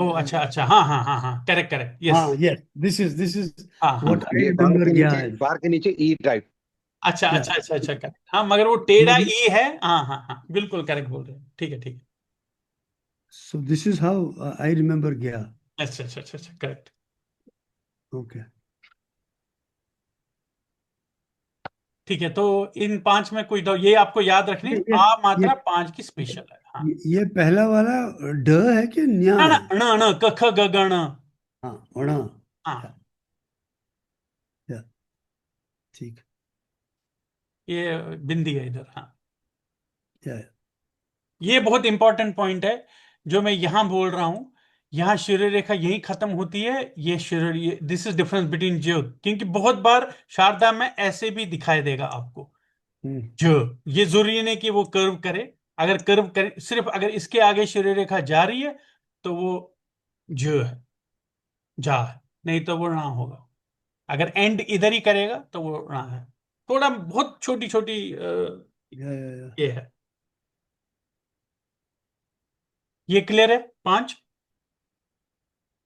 ओ अच्छा अच्छा, हाँ हाँ हाँ हाँ, करेक्ट करेक्ट, यस। हाँ, यस, दिस इज हाँ हाँ व्हाट हाँ। आई ये रिमेम्बर गया है। बार के नीचे ई टाइप। अच्छा या अच्छा अच्छा अच्छा, करेक्ट। हाँ, मगर वो टेढ़ा ई है। हाँ हाँ हाँ, बिल्कुल करेक्ट बोल रहे हैं, ठीक है ठीक है। So this is how I remember गया। अच्छा अच्छा अच्छा अच्छा, करेक्ट। ओके। ठीक है, तो इन पांच में कोई ये आपको याद रखने, ये ये आ ये मात्रा पांच की स्पेशल है। हाँ, ये पहला वाला ड है कि न्या ना ना, है? ण ण क ख ग ग ण। हाँ, होना। या, हाँ, या, ठीक। ये बिंदी है इधर। हाँ, या, ये बहुत इंपॉर्टेंट पॉइंट है जो मैं यहां बोल रहा हूं। यहां शिरो रेखा यहीं खत्म होती है, ये शिरो, ये दिस इज डिफरेंस बिटवीन जो, क्योंकि बहुत बार शारदा में ऐसे भी दिखाई देगा आपको हम्म, जो। ये जरूरी नहीं कि वो कर्व करे, अगर कर्व करे, सिर्फ अगर इसके आगे शिरो रेखा जा रही है तो वो ज है, जा है, नहीं तो वो णा होगा। अगर एंड इधर ही करेगा तो वो णा है। थोड़ा बहुत छोटी छोटी Yeah. ये है। ये क्लियर है? 5।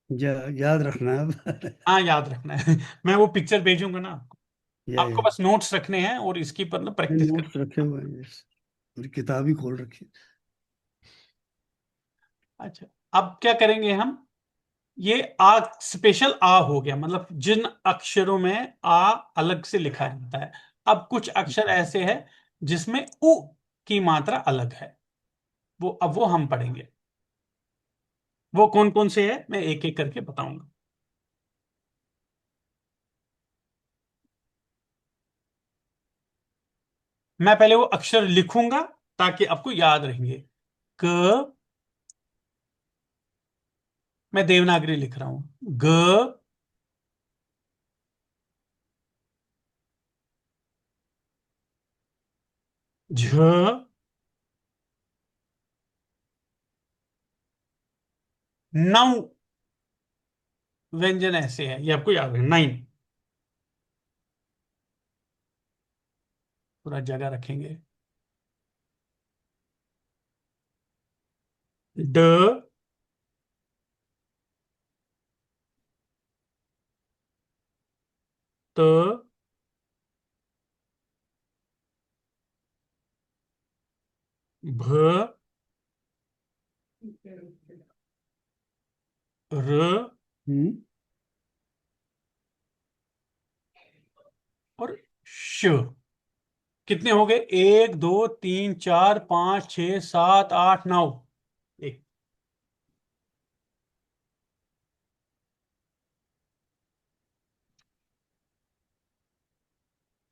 याद रखना है अब। हाँ, याद रखना है। मैं वो पिक्चर भेजूंगा ना आपको। आपको या बस नोट्स रखने हैं और इसकी पर ना प्रैक्टिस कर। नोट्स रखे हुए हैं, yes. पूरी किताब ही खोल रखी है। अच्छा, अब क्या करेंगे हम? ये आ स्पेशल आ हो गया, मतलब जिन अक्षरों में आ अलग से लिखा जाता है। अब कुछ अक्षर ऐसे हैं जिसमें उ की मात्रा अलग है, वो हम पढ़ेंगे। वो कौन कौन से है मैं एक एक करके बताऊंगा। मैं पहले वो अक्षर लिखूंगा ताकि आपको याद रहेंगे। क, मैं देवनागरी लिख रहा हूं। ग, झ, नौ व्यंजन ऐसे है, ये आपको याद है। 9 पूरा जगह रखेंगे। ड, त, भ, र हम्म। और श। कितने हो गए? 1 2 3 4 5 6 7 8 9। एक।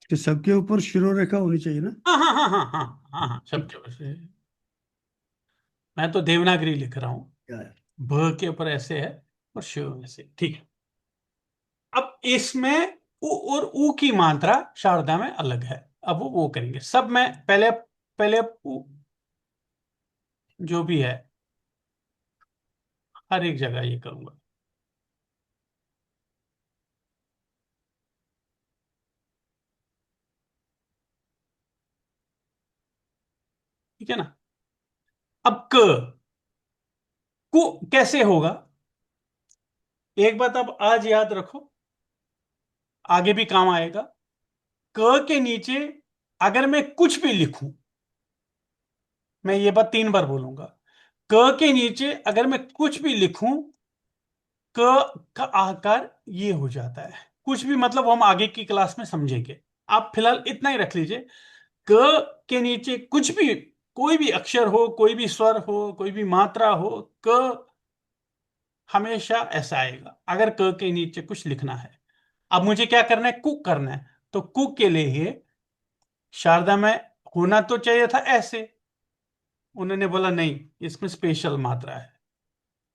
कि सबके ऊपर शिरोरेखा होनी चाहिए ना। हाँ हाँ हाँ हाँ हाँ हाँ हाँ, सबके वैसे। मैं तो देवनागरी लिख रहा हूँ। या भ के ऊपर ऐसे है और श ऐसे, ठीक है। अब इसमें उ और ऊ की मात्रा शारदा में अलग है। अब वो करेंगे सब। मैं पहले पहले जो भी है हर एक जगह ये करूंगा, ठीक है ना? अब कु कैसे होगा? एक बात अब आज याद रखो, आगे भी काम आएगा। क के नीचे अगर मैं कुछ भी लिखूं, मैं ये बात 3 बार बोलूंगा। क के नीचे अगर मैं कुछ भी लिखूं, क का आकार ये हो जाता है। कुछ भी मतलब वो हम आगे की क्लास में समझेंगे। आप फिलहाल इतना ही रख लीजिए। क के नीचे कुछ भी, कोई भी अक्षर हो, कोई भी स्वर हो, कोई भी मात्रा हो, क हमेशा ऐसा आएगा अगर क के नीचे कुछ लिखना है। अब मुझे क्या करना है? कुक करना है। तो कुक के लिए शारदा में होना तो चाहिए था ऐसे। उन्होंने बोला नहीं, इसमें स्पेशल मात्रा है।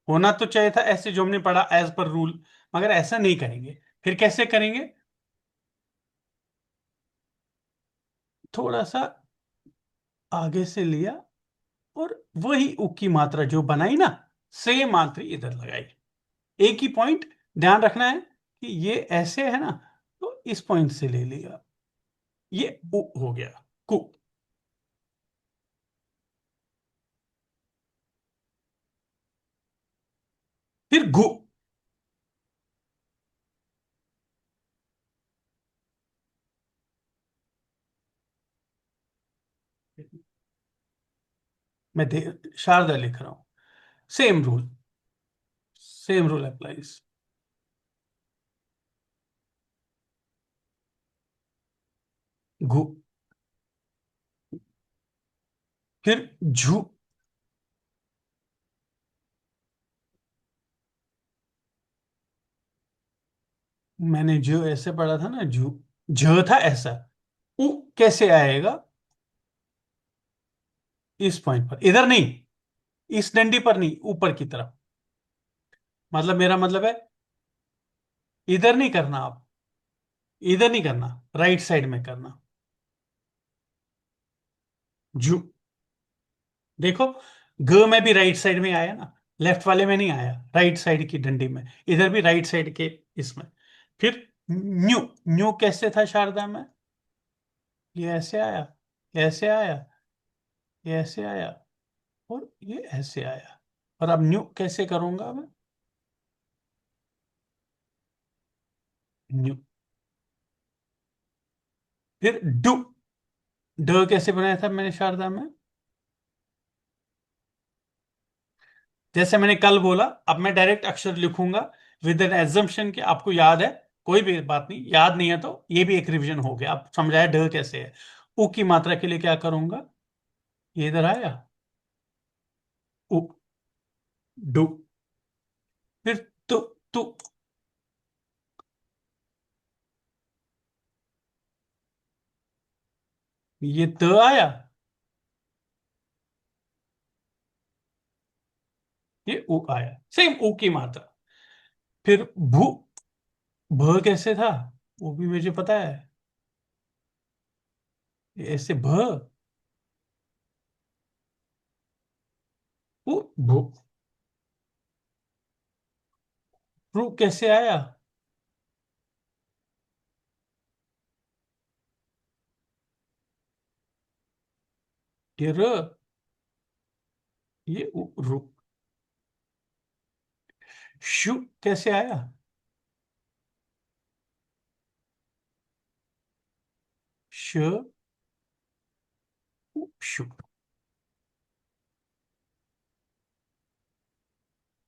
होना तो चाहिए था ऐसे जो हमने पढ़ा एज पर रूल, मगर ऐसा नहीं करेंगे। फिर कैसे करेंगे? थोड़ा सा आगे से लिया और वही उ की मात्रा जो बनाई ना, सेम मात्रा इधर लगाई। एक ही पॉइंट ध्यान रखना है कि ये ऐसे है ना, तो इस पॉइंट से ले लिया। ये उ हो गया, कु। फिर घु। मैं शारदा लिख रहा हूं। Same rule, same rule applies. घु। फिर झू। मैंने जो ऐसे पढ़ा था ना, झू, झ था ऐसा। उ कैसे आएगा? इस पॉइंट पर, इधर नहीं, इस डंडी पर नहीं, ऊपर की तरफ। मतलब मेरा मतलब है इधर नहीं करना आप, इधर नहीं करना, राइट साइड में करना। जू। देखो, ग में भी राइट साइड में आया ना, लेफ्ट वाले में नहीं आया, राइट साइड की डंडी में, इधर भी राइट साइड के इसमें। फिर न्यू, न्यू कैसे था शारदा में? ये ऐसे आया, ये ऐसे आया, ये ऐसे आया, और ये ऐसे आया। और अब न्यू कैसे करूंगा मैं? न्यू। फिर डू, ड कैसे बनाया था मैंने शारदा में? जैसे मैंने कल बोला, अब मैं डायरेक्ट अक्षर लिखूंगा विद एन एजम्पशन कि आपको याद है। कोई भी बात नहीं, याद नहीं है तो ये भी एक रिवीजन हो गया, आप समझाया ढ कैसे है। उ की मात्रा के लिए क्या करूंगा? ये इधर आया, उ, डू। फिर तु, तु, ये त आया, ये उ आया, सेम उ की मात्रा। फिर भू, भ कैसे था? वो भी मुझे पता है, ये ऐसे भ, उ, भू। रू कैसे आया? ये र, ये उ, रू। शु कैसे आया? श, उ, शु।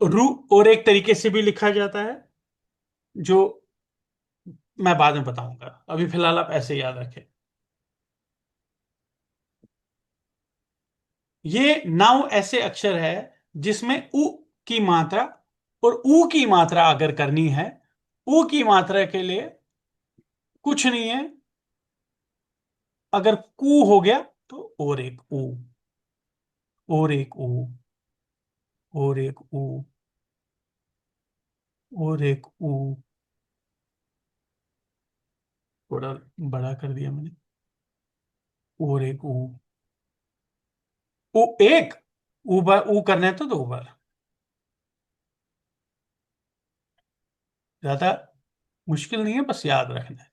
रू और एक तरीके से भी लिखा जाता है, जो मैं बाद में बताऊंगा, अभी फिलहाल आप ऐसे याद रखें। ये नाउ ऐसे अक्षर है जिसमें उ की मात्रा, और ऊ की मात्रा अगर करनी है, ऊ की मात्रा के लिए कुछ नहीं है, अगर कू हो गया तो और एक ऊ, और एक ऊ, और एक ऊ, और एक ऊ। थोड़ा बड़ा कर दिया मैंने, और एक ऊ, ऊ एक, ऊ बार ऊ करना है तो दो बार, ज्यादा मुश्किल नहीं है, बस याद रखना है।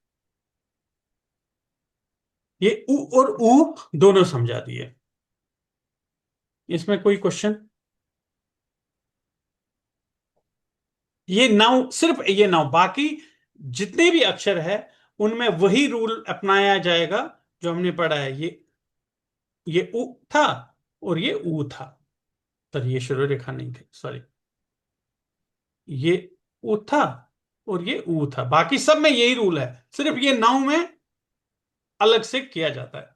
ये ऊ और ऊ दोनों समझा दिए, इसमें कोई क्वेश्चन? ये नाउ, सिर्फ ये नाउ, बाकी जितने भी अक्षर है उनमें वही रूल अपनाया जाएगा जो हमने पढ़ा है। ये उ था और ये ऊ था, पर ये शुरू रेखा नहीं थी, सॉरी। ये उ था और ये ऊ था, बाकी सब में यही रूल है, सिर्फ ये नाउ में अलग से किया जाता है।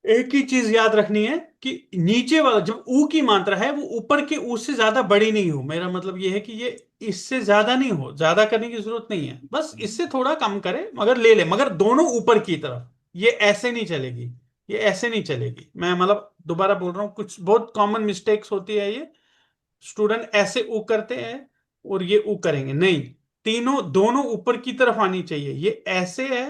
एक ही चीज याद रखनी है कि नीचे वाला जब ऊ की मात्रा है वो ऊपर के ऊ से ज्यादा बड़ी नहीं हो, मेरा मतलब ये है कि ये इससे ज्यादा नहीं हो, ज्यादा करने की जरूरत नहीं है, बस इससे थोड़ा कम करे मगर ले ले, मगर दोनों ऊपर की तरफ। ये ऐसे नहीं चलेगी, ये ऐसे नहीं चलेगी, मैं मतलब दोबारा बोल रहा हूँ, कुछ बहुत कॉमन मिस्टेक्स होती है ये, स्टूडेंट ऐसे ऊ करते हैं और ये ऊ करेंगे नहीं, तीनों दोनों ऊपर की तरफ आनी चाहिए, ये ऐसे है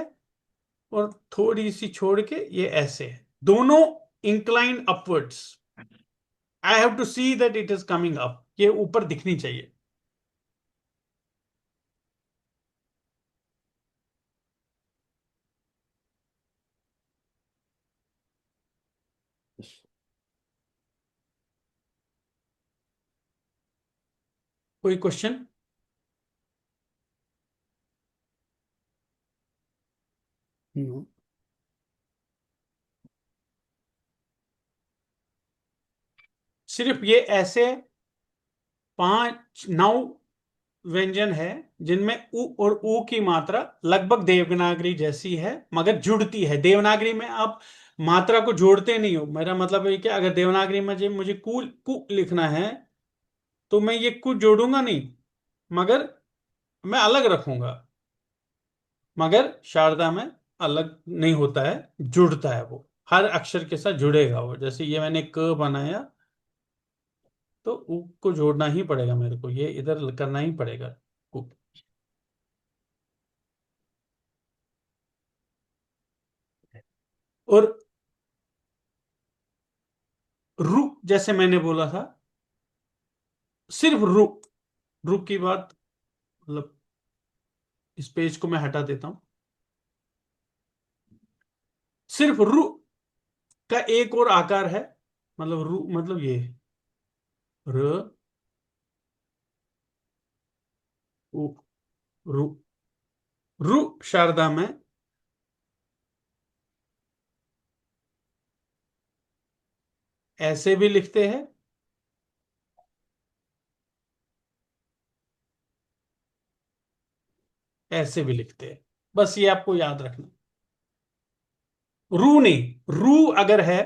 और थोड़ी सी छोड़ के ये ऐसे है, दोनों incline upwards. I have to see that it is coming up, ये ऊपर दिखनी चाहिए। कोई क्वेश्चन? No. सिर्फ ये ऐसे 5 9 व्यंजन है जिनमें उ और ऊ की मात्रा लगभग देवनागरी जैसी है मगर जुड़ती है। देवनागरी में आप मात्रा को जोड़ते नहीं हो, मेरा मतलब है कि अगर देवनागरी में मुझे कु कु लिखना है तो मैं ये कु जोड़ूंगा नहीं, मगर मैं अलग रखूंगा, मगर शारदा में अलग नहीं होता है, जुड़ता है, वो हर अक्षर के साथ जुड़ेगा वो। जैसे ये मैंने क बनाया तो उ को जोड़ना ही पड़ेगा मेरे को, ये इधर करना ही पड़ेगा। और रु जैसे मैंने बोला था, सिर्फ रु, रु की बात, मतलब इस पेज को मैं हटा देता हूं। सिर्फ रु का एक और आकार है, मतलब रु मतलब ये र उ रु, रु शारदा में ऐसे भी लिखते हैं, ऐसे भी लिखते हैं। बस ये आपको याद रखना। रू नहीं, रू अगर है,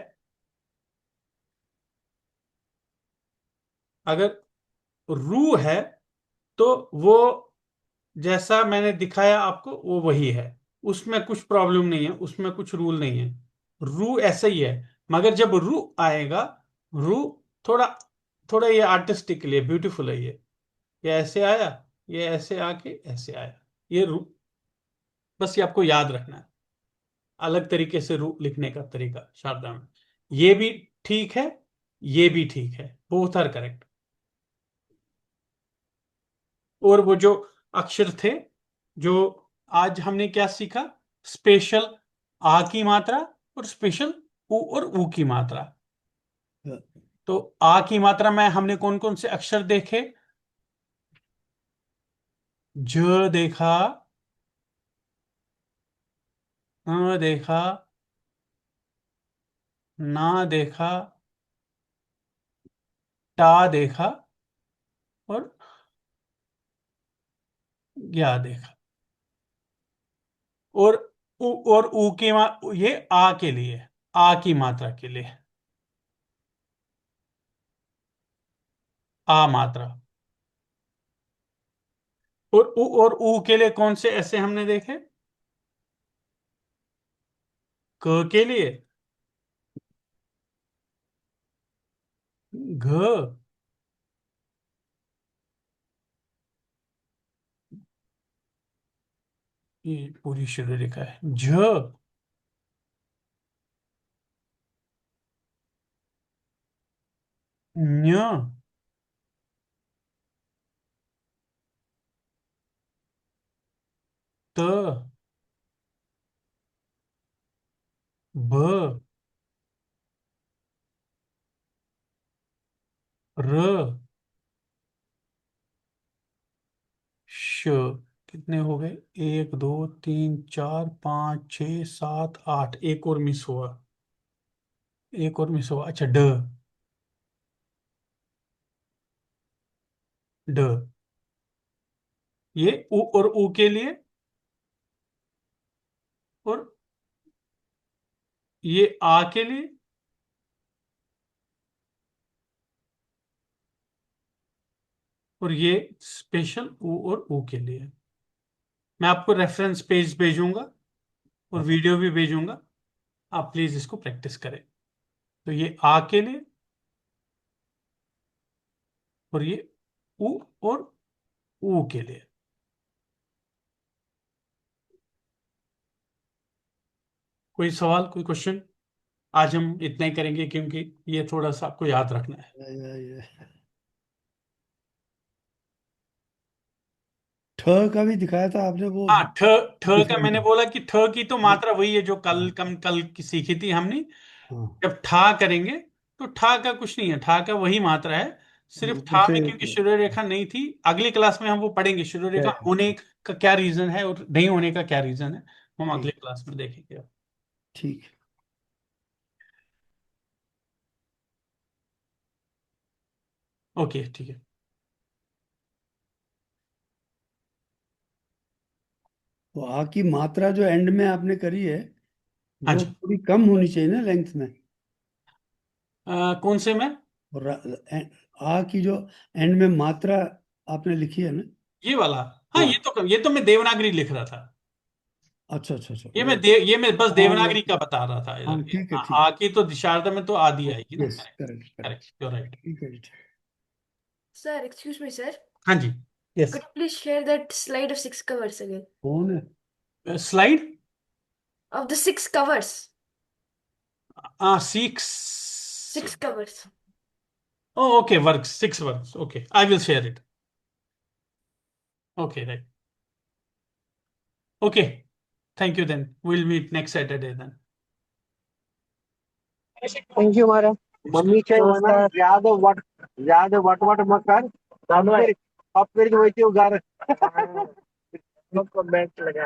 अगर रू है तो वो जैसा मैंने दिखाया आपको वो वही है, उसमें कुछ प्रॉब्लम नहीं है, उसमें कुछ रूल नहीं है। रू ऐसा ही है, मगर जब रू आएगा, रू थोड़ा थोड़ा ये आर्टिस्टिक के लिए ब्यूटीफुल है। ये ऐसे आया, ये ऐसे आके ऐसे आया, ये रू। बस ये आपको याद रखना है, अलग तरीके से रू लिखने का तरीका शारदा में। ये भी ठीक है, ये भी ठीक है, बोथ आर करेक्ट। और वो जो अक्षर थे, जो आज हमने क्या सीखा, स्पेशल आ की मात्रा और स्पेशल उ और ऊ की मात्रा। तो आ की मात्रा में हमने कौन कौन से अक्षर देखे? ज देखा, देखा, ना देखा, टा देखा और या देखा। और ऊ की ये आ के लिए, आ की मात्रा के लिए आ मात्रा। और ऊ के लिए कौन से ऐसे हमने देखे? क के लिए घ, ये पूरी शुरू रेखा है। झ, ञ, त, ब, र, श। कितने हो गए? 1 2 3 4 5 6 7 8। एक और मिस हुआ, एक और मिस हुआ। अच्छा, ड, ड। ये उ और ऊ के लिए, और ये आ के लिए, और ये स्पेशल ऊ और ऊ के लिए। मैं आपको रेफरेंस पेज भेजूंगा और वीडियो भी भेजूंगा, आप प्लीज इसको प्रैक्टिस करें। तो ये आ के लिए, और ये ऊ और ऊ के लिए। कोई सवाल, कोई क्वेश्चन? आज हम इतना ही करेंगे क्योंकि ये थोड़ा सा आपको याद रखना है। ठ का भी दिखाया था आपने वो। हाँ, ठ, ठ का मैंने बोला कि ठ की तो मात्रा वही है जो कल की सीखी थी हमने। हाँ, जब ठा करेंगे तो ठा का कुछ नहीं है, ठा का वही मात्रा है। सिर्फ ठा जैसे में क्योंकि शुरू रेखा नहीं थी, अगली क्लास में हम वो पढ़ेंगे शुरू रेखा है, होने का क्या रीजन है और नहीं होने का क्या रीजन है, हम अगली ठीक, क्लास में देखेंगे। ठीक है। ओके, ठीक है। तो आ की मात्रा जो एंड में आपने करी है हाँ वो जी। थोड़ी कम होनी चाहिए ना लेंथ में। कौन से में? और आ की जो एंड में मात्रा आपने लिखी है ना। ये वाला? हाँ, हाँ, ये तो मैं देवनागरी लिख रहा था। अच्छा अच्छा अच्छा, ये वो ये मैं बस हाँ वो, देवनागरी का बता रहा था इधर हाँ के। ठीक है, हाँ, ठीक आ की तो शारदा में तो आदि है, आएगी ना। Yes, correct, correct correct, correct, you right. ठीक है, ठीक है। Sir, excuse me, sir. हाँ जी, yes. Could you please share that slide of 6 covers again? कौन है? Slide? Of the 6 covers. Six. 6 covers. Oh, okay, works. 6 works. Okay, I will share it. Okay, right. Okay, thank you then. We'll meet next Saturday then. Thank you Maharaj mummy के वना ज्यादा वट मत कर अब फिर वही घर कमेंट लगा